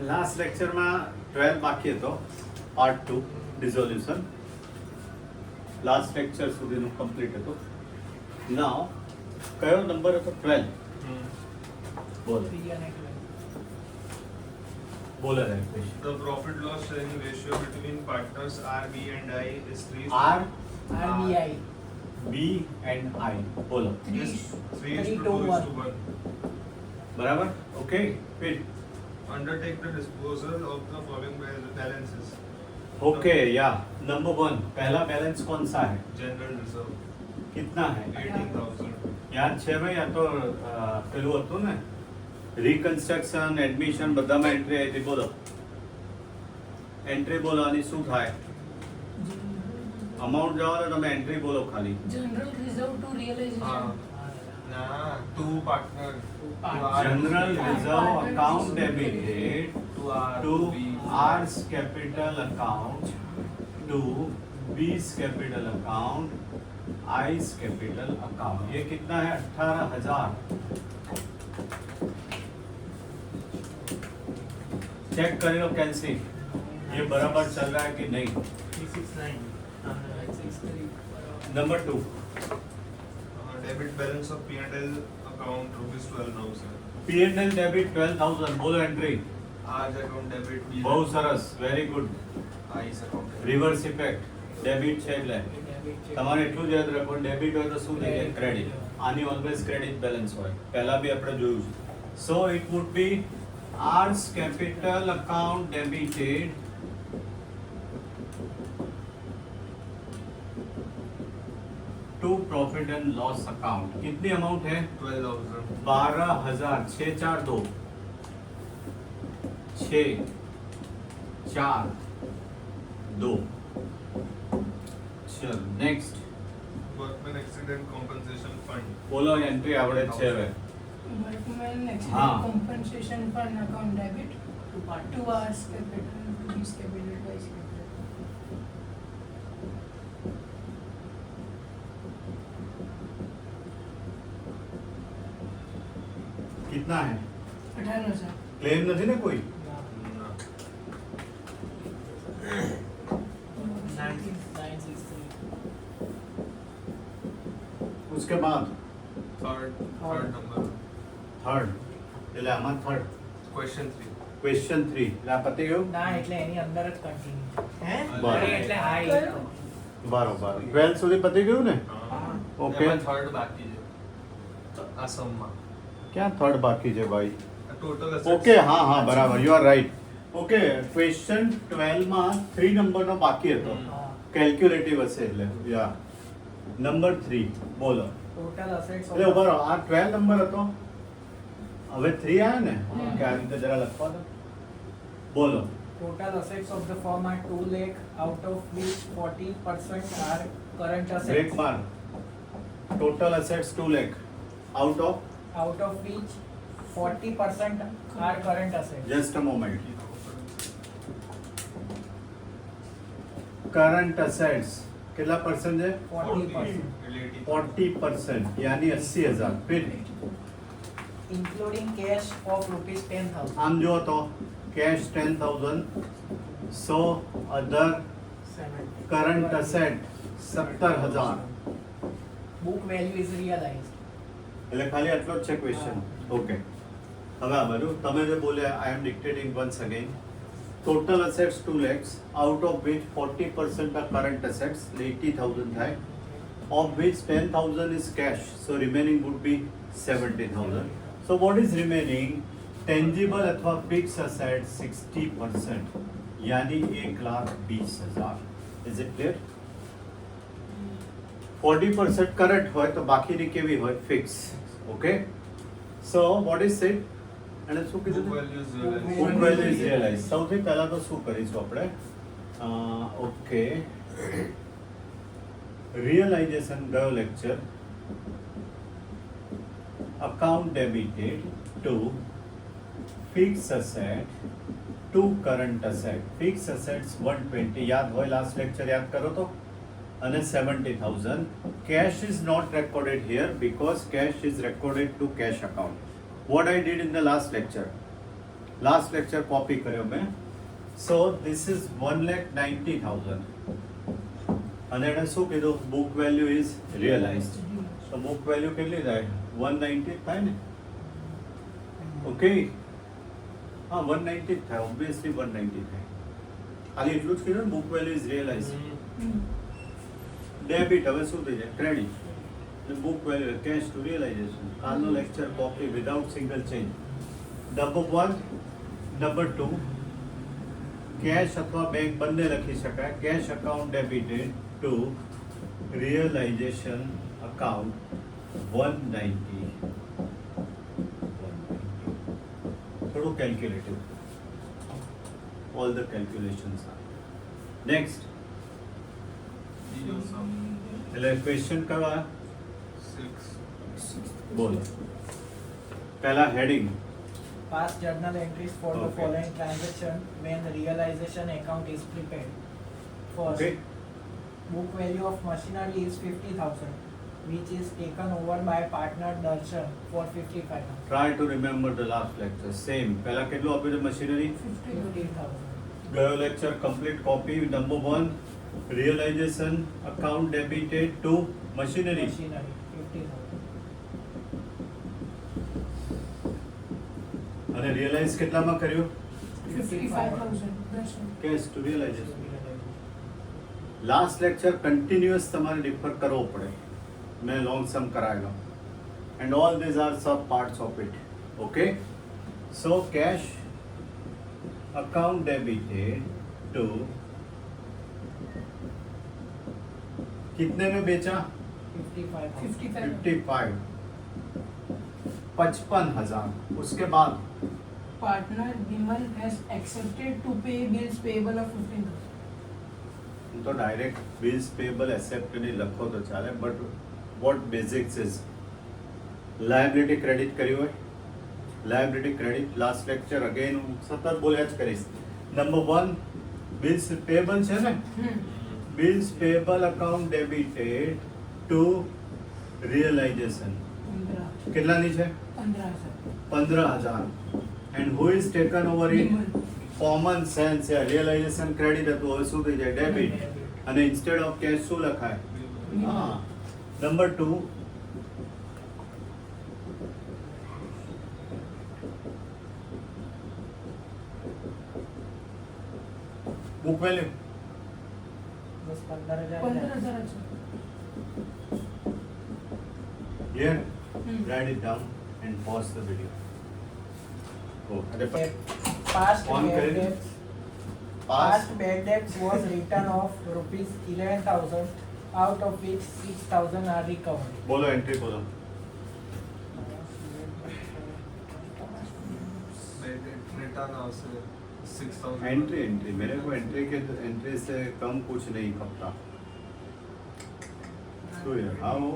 Last લેક્ચરમાં 12 બાકી હતો પાર્ટ 2 ડિઝોલ્યુશન લાસ્ટ લેક્ચર સુધીનું કમ્પ્લીટ હતું. નાઉ કયો નંબર હતો? 12. બોલો બોલો right. The profit loss sharing ratio between partners R, B and I is 3 R RBI B and I બોલો 3 is to 2 is to 1. બરાબર. ઓકે ફિર Undertake the disposal of the following balances. Okay या number 1 पहला balance कौन सा है? General reserve कितना है? 18,000. याद છે ભાઈ? આ તો પેલું હતું ને રિકન્સ્ટ્રક્શન એડમિશન બધામાં એન્ટ્રી આવી હતી. બોલો એન્ટ્રી બોલો આની શું થાય? અમાઉન્ટ જવાનો તમે એન્ટ્રી બોલો ખાલી. General reserve to realization. Nah, two partner. General reserve account debited To to R's capital account to B's capital account I's capital account. ये कितना है? 18,000. चेक कर लो कैंसी ये बराबर चल रहा है कि नहीं. 369. Number 2 Debit balance of P&L account rupees 12,000. P&L debit 12,000. बोलो entry. R's account debit B. बहुत સરસ, very good. I's account debit. Reverse effect debit છે એટલે તમારે એટલું જ યાદ રાખો ડેબિટ હોય તો શું થઈ જાય? ક્રેડિટ. આની ઓલવેઝ ક્રેડિટ બેલેન્સ હોય. પહેલા બી આપણે જોયું છે. So it would be R's capital account debited to profit and loss account. कितनी अमाउंट है? 12,000. 12,000. 6 4 2 6 4 2. चल next Workman accident compensation fund. बोलो एंट्री आवड़े છે હવે. Workman accident हाँ. compensation fund account debit to R's capital to B's capital to I's capital. कितना है? 18,000. Claim નથી ને કોઈ? No. 963. उसके बाद Third number. થર્ડ એટલે આમાં થર્ડ Question 3. ક્વેશ્ચન 3 એટલે આ પતી ગયું. ના એટલે એની અંદર જ કન્ટિન્યુ હે બરાબર. એટલે હાઈ બરોબર 12 સુધી પતી ગયું ને? ઓકે. એમાં third બાકી છે. આ સમમાં. ક્યાં થર્ડ બાકી છે ભાઈ? Total assets. ઓકે હા હા બરાબર you are right. Okay question 12 માં 3 નંબરનો બાકી હતો. કેલ્ક્યુલેટિવ હશે એટલે યા નંબર 3 બોલો. ટોટલ અસેટ્સ એટલે ઉભા રહો આ 12 નંબર હતો હવે 3 આવ્યા ને કે આ રીતે જરા લખવા દો. બોલો total assets of the firm are 2 lakh out of which 40% are current break assets માર. Total assets 2 lakh out of out of which 40% are current assets just a moment. Current assets કેટલા પરસેન્ટ છે? 40% 40% यानी 80,000. फिर including cash of rupees 10,000 આમ જો તો cache 10,000 so other 70 current asset 17,000. book value is realized એટલે ખાલી આટલો જ છે ક્વેશ્ચન. ઓકે હવે આ બધું તમે જે બોલ્યા I am dictating once again. Total assets 2 lakhs out of which 40% are current assets 80,000 થાય of which 10,000 is cash so remaining would be 70,000. so what is remaining? tangible अथवा fixed asset 60% यानी 1,20,000. is it clear? 40% current હોય તો બાકીની કેવી હોય? Fixed. Okay so what is it? અને શું Book કીધું? value is realized. Book value is realise. સૌથી પહેલા તો શું કરીશું આપણે? ઓકે રિયલાઇઝેશન ગયો lecture. Account debited to fixed asset to current asset. Fixed assets 120 યાદ હોય લાસ્ટ લેક્ચર યાદ કરો તો અને 70,000. Cash is not recorded here because cash is recorded to cash account. What I did in the last lecture, last lecture copy કર્યો મેં. So this is 1,90,000 અને એને શું કીધું બુક વેલ્યુ ઇઝ રિયલાઇઝડ. તો બુક વેલ્યુ કેટલી થાય 190 થાય ને. ઓકે હા 190 જ થાય ઓબ્વિયસલી 190 થાય. ખાલી એટલું જ કીધું ને book value is realised. Debit હવે શું થઈ જાય credit. Book value cash to realisation. કાલનો lecture copy without single change. Number 1 number 2 cash અથવા બેંક બંને લખી શકાય. Cash account debited to realisation account 190. થોડું calculative. All the calculations are next. એટલે ક્વેશ્ચન કરવા 6. બોલો. પહેલા heading Past journal entries for the Okay. following transaction when realization account is prepared. First, okay. book value of machinery is 50,000, which is taken over by partner Darshan for 55,000. Try to remember the last lecture. Same પહેલા કેટલું આપ્યું છે machinery. 50,000. ગયો lecture complete copy. Number 1 realisation account debited to machinery. Machinery 50,000. અને realise કેટલામાં કર્યું 55,000. Cash to realisation. Last lecture continuous તમારે differ કરવો પડે. મેં લોંગ સમ કરાવેલો and all these are sub parts of it. Okay so cash account debited to कितने में बेचा 55,000. 55 55,000 उसके बाद Partner Bimal has accepted to pay bills payable of 15,000. तो डायरेक्ट बिल्स पेबल एक्सेप्ट नहीं લખો તો ચાલે but what basics is liability credit કર્યું હોય liability credit last lecture again હું સતત બોલ્યા જ કરીશ નંબર 1 બિલ્સ પેબલ છે ને bills payable account debited to realisation 15,000. કેટલાની છે 15,000 and who is taken over it Bimal. Common sense realisation credit હતું હવે શું થઈ જાય ડેબિટ અને ઇન્સ્ટેડ ઓફ કેશ શું લખાય હા નંબર 2 બુક વેલ્યુ બસ 15,000. 15,000 છે. Here Hmm. write it down and pause the video oh अरे Past On bad credit. debts. pass Past bad debts was written off rupees 11,000, out of which 6,000 are recovered. बोलो entry बोलो return आवશે 6,000. Entry entry मेरे को entry से कम कुछ नहीं खपता तो यार हाँ वो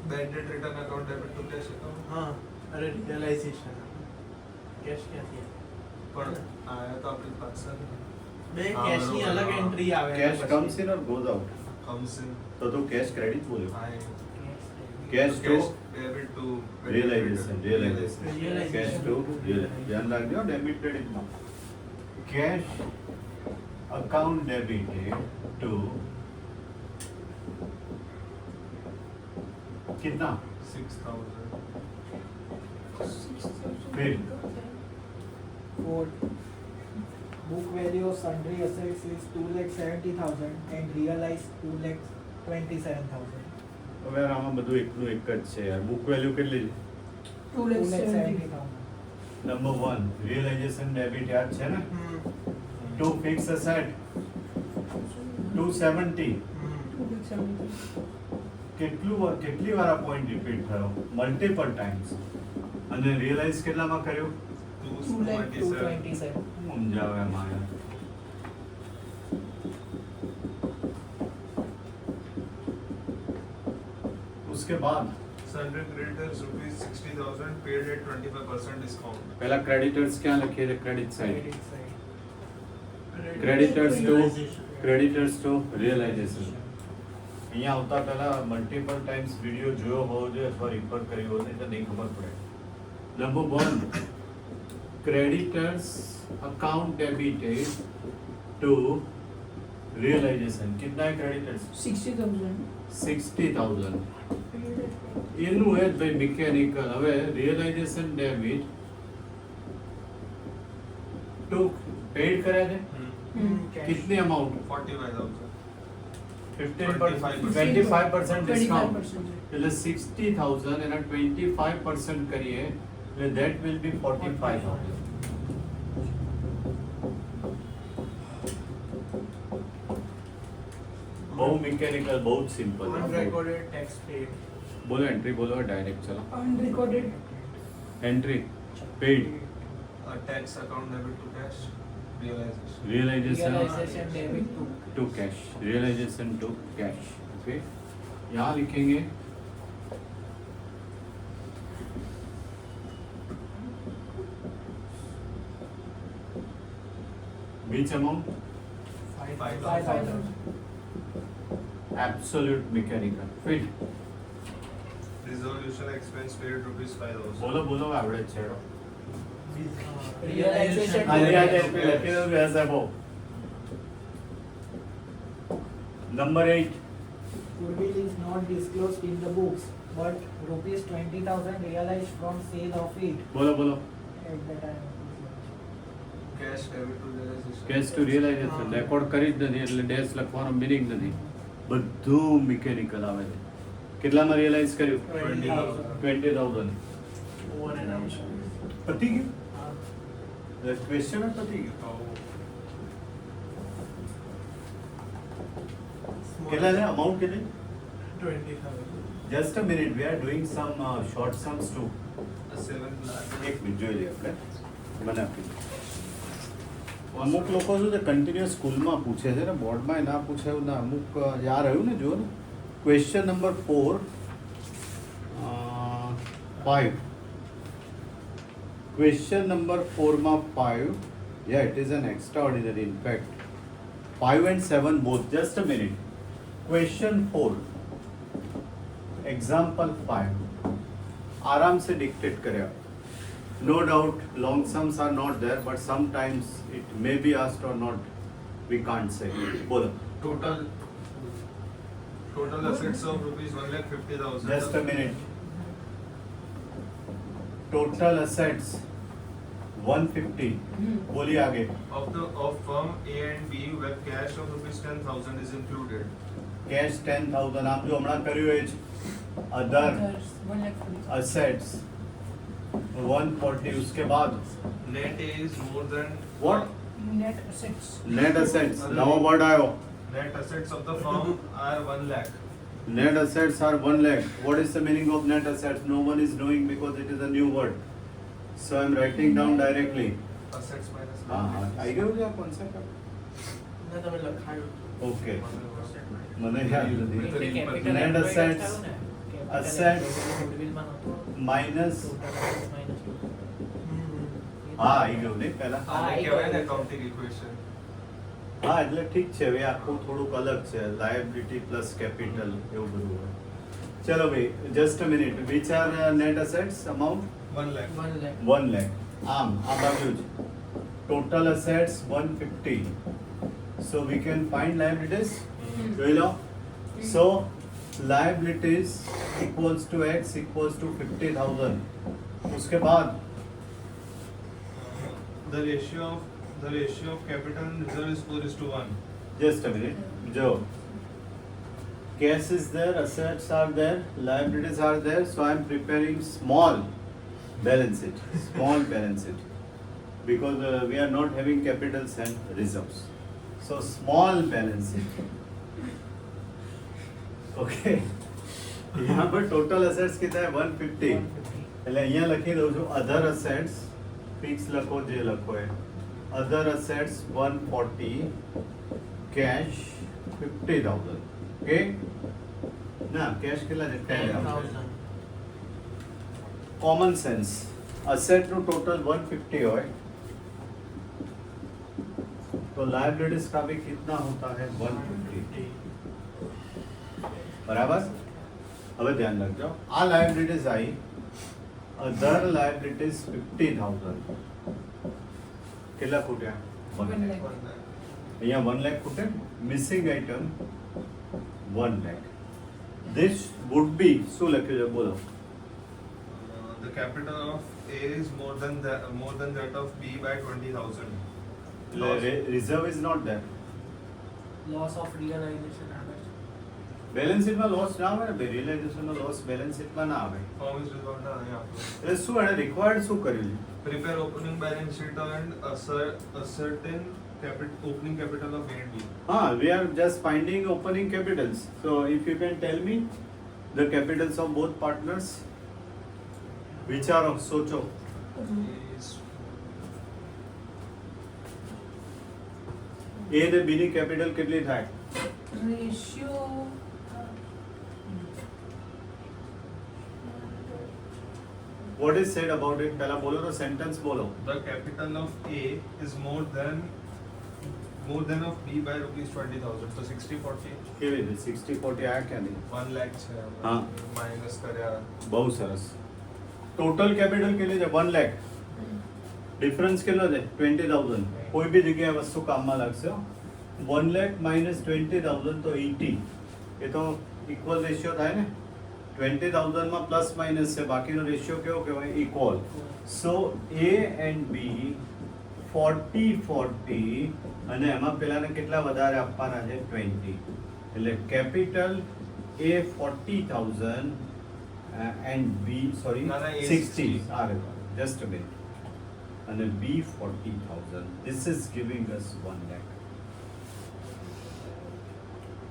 bad debt return account debit to cash account हाँ अरे रियलाइजेशन कैश क्या थी પણ આયા તો આપણી પાસે બે हाँ, कैश ની बरोबर, अलग हाँ. एंट्री આવે कैश कम्स इन और गोज आउट કમ્સ ઇન तो तू कैश क्रेडिट बोलो આય cash to debit to realisation Realization. Cash to ध्यान रखियो डेबिट क्रेडिट में कैश अकाउंट डेबिटेड टू कितना 6,000. फिर Fourth, book value of sundry assets is 2,70,000 and realized 2,27,000. હવે યાર આમાં બધું એકનું એક જ છે યાર બુક વેલ્યુ કેટલી છે 2,70,000. નંબર 1 રિયલાઇઝેશન ડેબિટ યાદ છે ને ટુ ફિક્સ એસેટ 270 2,70,000. કેટલી વાર આ પોઈન્ટ રિપીટ થયો મલ્ટિપલ ટાઈમ્સ અને રિયલાઇઝ કેટલામાં કર્યું 227. 227. સમજાવે એમાં યાર उसके बाद Sundry creditors rupees 60,000 paid at 25% discount. પહેલા ક્રેડિટર્સ ક્યાં લખીએ છે credit side Credit side. Creditors to realisation અહીંયા આવતા પહેલા મલ્ટિપલ ટાઈમ્સ વિડિયો જોયો હોવો જોઈએ અથવા રિફર કર્યો હોય નહીં તો નહીં ખબર પડે number 1 creditors account debited to realisation कितना है क्रेडिटर्स 60,000. 60,000 એનું એ જ ભાઈ મિકેનિકલ હવે રિયલાઇઝેશન ડેબિટ ટુ પેડ કર્યા છે कितनी अमाउंट 45,000. 25% ડિસ્કાઉન્ટ 25%. એટલે 60,000 એના 25% કરીએ એટલે that will be 45,000 બહુ મિકેનિકલ બહુ જ સિમ્પલ Unrecorded tax paid. બોલો એન્ટ્રી બોલો ડાયરેક્ટ ચલો Unrecorded. Entry paid Tax account debit to cash. Realization. Realisation Realization debit to cash realisation to cash okay यहाँ लिखेंगे which amount 5,000. absolute mechanical fit Resolution expense paid rupees 5,000. બોલો બોલો આવડે જ છે Realization Number 8 Goodwill is not disclosed in the books, but rupees 20,000 realized from sale of it બોલો બોલો at the time. Cash debit to realization. Cash to realisation record કરી જ નથી એટલે ડેશ લખવાનો મિનિંગ નથી બધું મિકેનિકલ આવે છે કેટલામાં રિયલાઇઝ કર્યું 20,000 Over-an-amount. પતી ગયું ક્વેશ્ચન જ પતી ગયું કેટલા છે અમાઉન્ટ કેટલી 20,000. Just a minute we are doing some short sums to 7 lakh. એક મિનિટ જોઈ લઈએ આપણે મને આપી દો. અમુક લોકો શું છે કન્ટિન્યુઅસ સ્કૂલમાં પૂછે છે ને બોર્ડમાં ના પૂછે એવું ના અમુક યાર આવ્યું ને જો ને ક્વેશ્ચન નંબર 4 5 ક્વેશ્ચન નંબર 4 માં 5 yeah it is an extraordinary in fact 5 and 7 both just a minute question 4 example 5 आराम से डिक्टेट करें no doubt long sums are not there but sometimes it may be asked or not we can't say बोलो Total assets of rupees 1,50,000. just a minute total assets 150 बोलिए आगे Of firm A and B where cash of rupees 10,000 is included. Cash 10,000 आप जो हमारा करियो है other Others, 1,40,000. assets 140 उसके बाद Net is more than what Net assets. net assets नवा वर्ड आयो net assets of the firm are 1 lakh. net assets are 1 lakh what is the meaning of net assets no one is knowing because it is a new word so I am writing down directly Assets minus हाँ हाँ आई गयो क्या concept ના તમે લખાયું. Okay Asset minus. મને યાદ નથી એટલે capital Net employed assets, થયું ને? Capital assets, employed goodwill માં નહોતું. minus Total assets minus total. હા આવી ગયું ને પહેલા આને કહેવાય ને accounting equation. હા એટલે ઠીક છે હવે આખું થોડુંક અલગ છે લાયબિલિટી પ્લસ કેપિટલ એવું બધું હોય ચલો ભાઈ just a minute which are net assets amount 1 lakh. 1 lakh. 1 lakh આમ આ બાજુ જ total assets 150 so we can find liabilities જોઈ લો so liabilities equals to x equals to 50,000 उसके बाद The ratio of capital and reserve is 4:1. just a minute जो cash is there assets are there liabilities are there so I am preparing small balance sheet because we are not having capitals and reserves so small balance sheet okay यहाँ पर total assets कितना है 150 એટલે અહીંયા લખી દઉં છું other assets fix લખો જે લખો એ other assets 140 cash 50,000 okay ના cash કેટલા છે 10,000 common sense asset નું total 150 હોય तो liabilities का भी कितना होता है 150 बराबर હવે ધ્યાન રાખજો આ liabilities आई अदर liabilities 50,000 કેટલા ખૂટ્યા 1 1 lakh. lakh. અહીંયા 1 lakh ખૂટે missing item 1 lakh. This would be શું લખ્યું છે બોલો. The capital of A is more than that of B by 20,000. એટલે reserve is not there. Loss of realization આવે છે. બેલેન્સ શીટમાં લોસ ના આવે ને ભાઈ, રિયલાઇઝેશનનો લોસ બેલેન્સ શીટમાં ના આવે. Form is resolved ના અહીંયા આપો. એટલે શું એને રિક્વાયર્ડ શું કર્યું છે? Prepare opening balance sheet and ascertain opening capital of A and B. હા, we are just finding opening capitals. So if you can tell me the capitals of both partners. વિચારો, સોચો. Is A ને B ની capital કેટલી થાય? Ratio. What is said about it? પહેલા બોલો તો sentence બોલો. the capital of A is more than of B by rupees 20,000. So 60-40. કેવી રીતે 60-40 આયા ક્યાંથી? 1 lakh છે. હા. માઇનસ કર્યા. બહુ સરસ. ટોટલ કેપિટલ કેટલી છે? 1 lakh. ડિફરન્સ કેટલો છે? 20,000. કોઈ બી જગ્યાએ વસ્તુ કામમાં લાગશે. 1 lakh minus 20,000 તો 80. એ તો ઇક્વલ રેશિયો થાય ને. 20,000 માં પ્લસ માઇનસ છે, બાકીનો રેશિયો કેવો કહેવાય? Equal. So A and B 40-40 અને એમાં પેલાને કેટલા વધારે આપવાના છે? 20. એટલે capital A 40,000 and B, sorry, ના, ના, A 60. Just a minute. And B 40,000. This is giving us 1 lakh.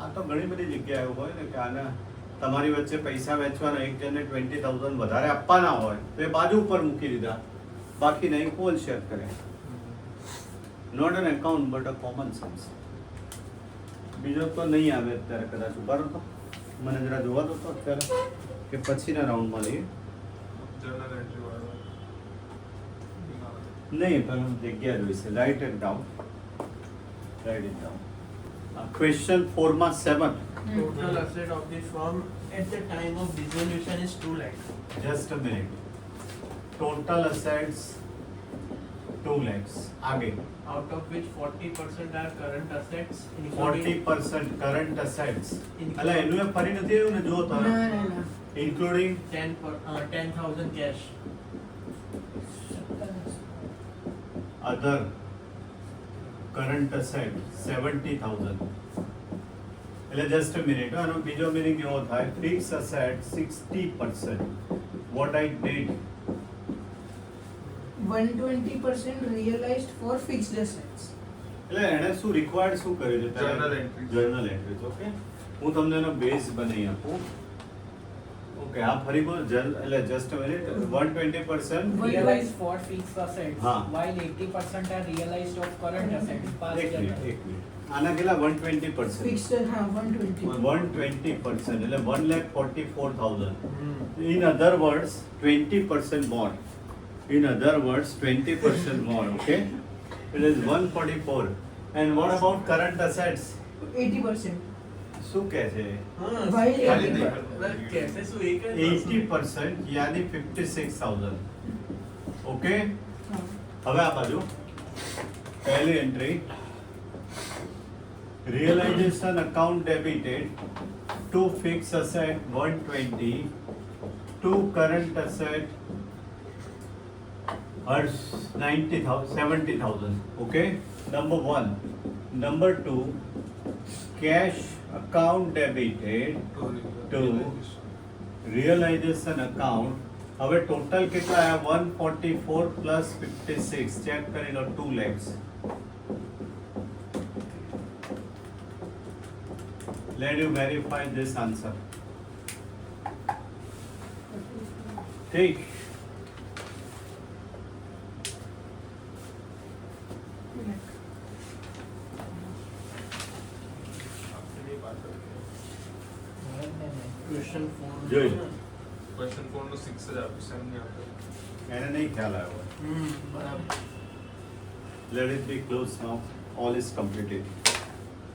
આ તો ઘણી બધી જગ્યાએ એવું હોય ને કે આને તમારી વચ્ચે પૈસા વેચવાના, એક જણને 20,000 વધારે આપવાના હોય તો એ બાજુ ઉપર મૂકી દીધા, બાકીના ઇક્વલ શેર કરે. Not an account but a common sense. બીજો તો નહીં આવે અત્યારે, કદાચ ઉભા રહો તો મને જરા જોવા દો તો અત્યારે, કે પછીના રાઉન્ડમાં લઈએ. Journal entry વાળો. નહીં, પણ જગ્યા જોઈશે. Write it down. Write it down. Question 4 માં 7. Total asset of the firm at the time of dissolution is 2 lakh. Just a minute. Total assets 2 lakhs. आगे Out of which 40% are current assets, including 40% current assets. Including- અલા એનું એ ફરી નથી આવ્યું ને, જો ના તમે ના ના. including 10,000 cash. other current asset 70,000. એટલે just a minute. આનો બીજો મીનિંગ એવો થાય, fixed asset 60%. What I did, 120% realized for fixed assets. એટલે એણે શું રિક્વાયર્ડ શું કર્યું છે? Journal entries. Journal entries. Okay, હું તમને એનો બેઝ બનાવી આપું. ઓકે, આ ફરી બોલ. એટલે just a minute. 120% Realized for fixed assets, હા. while 80% are realized of current assets. Past એક મિનિટ, journal. એક મિનિટ. આના કેટલા? 120%. Fixed, હા 120. 120% એટલે 1,44,000. In other words, 20% more. In other words, 20% more. Okay, it is 144. And what about current assets? 80%. શું કહે છે? हाँ, While ખાલી 80%. નહીં. कैसे सु एक है 80% यानी 56,000. ઓકે, હા. હવે આ બાજુ પહેલી entry, realization account debited to fixed asset 120, to current asset 70,000. Okay, number 1. Number 2, cash account debited to realization account. હવે ટોટલ કેટલા આયા? 144 પ્લસ 56. ચેક કરી લો. 2 lakhs. Let you verify this answer. ठीक. क्वेश्चन 4 જોઈ લો. Question 4 નો 6 જ આપ્યું, 7 નહીં આપ્યું. એને નહીં ખ્યાલ આવ્યો. बराबर Let it be closed now. All is completed.